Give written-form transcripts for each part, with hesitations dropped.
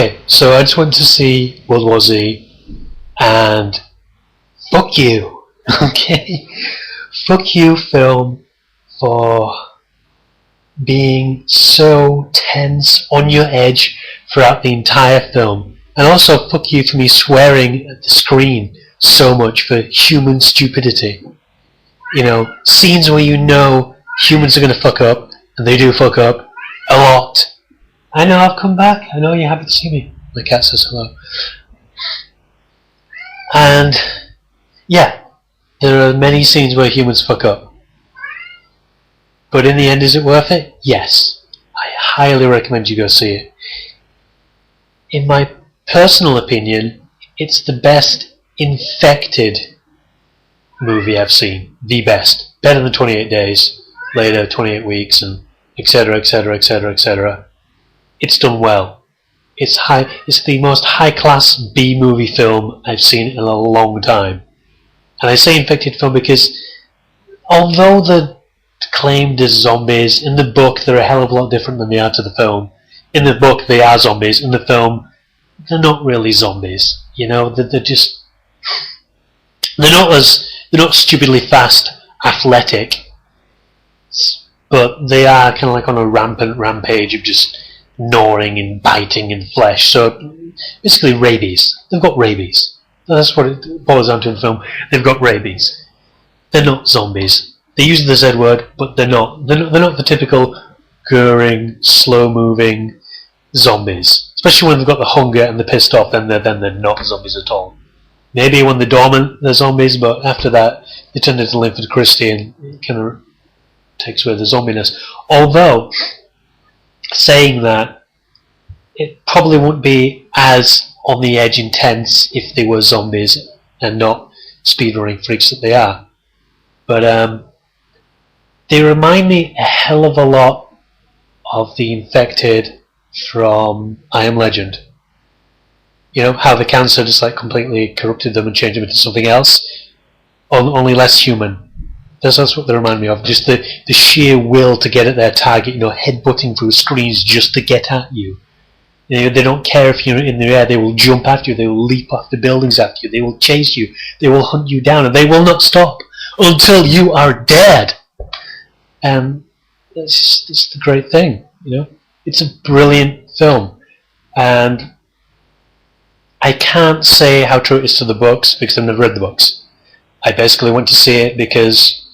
Okay, so I just went to see World War Z, and fuck you, okay? Fuck you, film, for being so tense, on your edge throughout the entire film. And also fuck you for me swearing at the screen so much for human stupidity. You know, scenes where you know humans are going to fuck up, and they do fuck up a lot. I know I've come back. I know you're happy to see me. My cat says hello. And yeah, there are many scenes where humans fuck up. But in the end, is it worth it? Yes. I highly recommend you go see it. In my personal opinion, it's the best infected movie I've seen. The best. Better than 28 Days, later 28 Weeks, and etc, etc, etc, etc. It's done well. It's the most high-class B-movie film I've seen in a long time. And I say infected film because although they're claimed as zombies, in the book they're a hell of a lot different than they are to the film. In the book they are zombies, in the film they're not really zombies. You know, they're just... They're not stupidly fast, athletic, but they are kind of like on a rampant rampage of just gnawing and biting and flesh. So basically rabies. They've got rabies. That's what it boils down to in the film. They've got rabies. They're not zombies. They use the Z word, but they're not. They're not the typical gurring, slow-moving zombies. Especially when they've got the hunger and they're pissed off, then they're not zombies at all. Maybe when they're dormant, they're zombies, but after that, they turn into Linford Christie and it kind of takes away the zombiness. Although, saying that, it probably wouldn't be as on the edge intense if they were zombies and not speedrunning freaks that they are. But they remind me a hell of a lot of the infected from I Am Legend. You know, how the cancer just like completely corrupted them and changed them into something else, only less human. That's what they remind me of. Just the sheer will to get at their target, you know, headbutting through screens just to get at you. You know, they don't care if you're in the air, they will jump after you, they will leap off the buildings after you, they will chase you, they will hunt you down, and they will not stop until you are dead. And it's the great thing, you know. It's a brilliant film. And I can't say how true it is to the books because I've never read the books. I basically went to see it because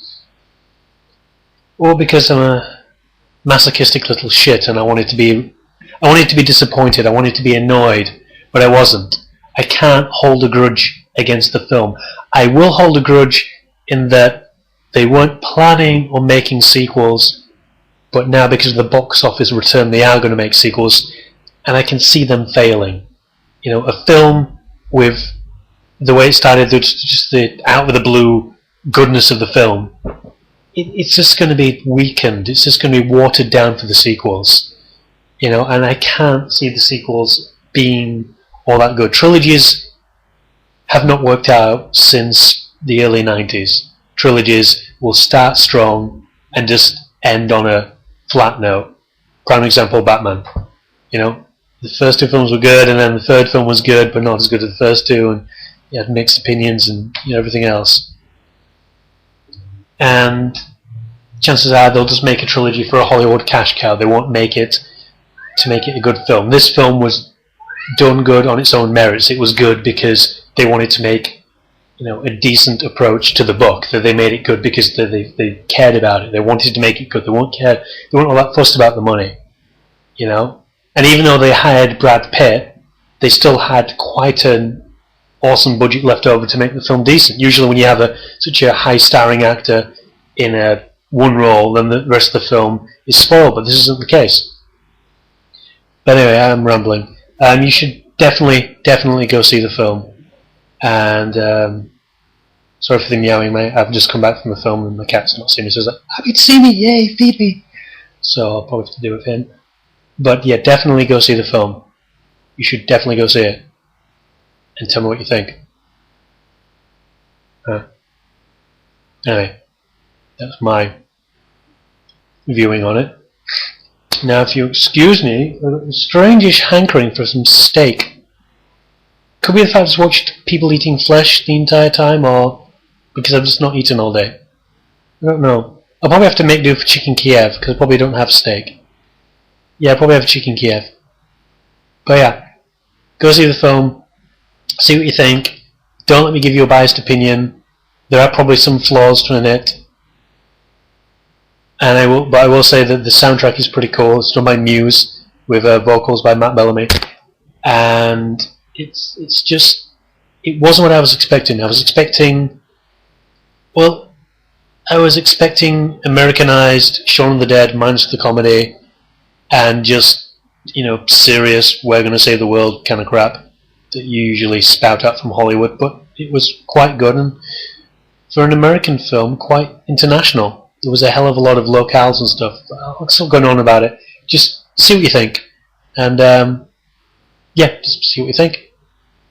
I'm a masochistic little shit and I wanted to be disappointed, I wanted to be annoyed, but I wasn't. I can't hold a grudge against the film. I will hold a grudge in that they weren't planning on making sequels, but now because of the box office return they are going to make sequels, and I can see them failing. You know, a film with the way it started, just the out of the blue goodness of the film, it's just going to be weakened. It's just going to be watered down for the sequels. You know, and I can't see the sequels being all that good. Trilogies have not worked out since the early 90s. Trilogies will start strong and just end on a flat note. Prime example, Batman. You know, the first two films were good, and then the third film was good, but not as good as the first two, and you had mixed opinions and everything else. And chances are they'll just make a trilogy for a Hollywood cash cow. They won't make it to make it a good film. This film was done good on its own merits. It was good because they wanted to make, a decent approach to the book. That they made it good because they cared about it. They wanted to make it good. They weren't all that fussed about the money, And even though they hired Brad Pitt, they still had quite an awesome budget left over to make the film decent. Usually, when you have such a high-starring actor in one role, then the rest of the film is spoiled. But this isn't the case. But anyway, I'm rambling. You should definitely go see the film. And sorry for the meowing, mate. I've just come back from the film and my cat's not seen me, so he's like, happy to see me, yay, feed me. So I'll probably have to do it with him. But yeah, definitely go see the film. You should definitely go see it. And tell me what you think. Anyway, that's my viewing on it. Now, if you excuse me, a strangish hankering for some steak. Could be the fact I've watched people eating flesh the entire time, or because I've just not eaten all day. I don't know. I'll probably have to make do for chicken Kiev, because I probably don't have steak. Yeah, I'll probably have chicken Kiev. But yeah, go see the film, see what you think. Don't let me give you a biased opinion. There are probably some flaws to it. And I will say that the soundtrack is pretty cool. It's done by Muse, with vocals by Matt Bellamy. And it's just, it wasn't what I was expecting. I was expecting Americanized Shaun of the Dead minus the comedy, and just, serious, we're going to save the world kind of crap that you usually spout out from Hollywood. But it was quite good, and for an American film, quite international. There was a hell of a lot of locales and stuff. I'm still going on about it. Just see what you think. And, yeah, just see what you think.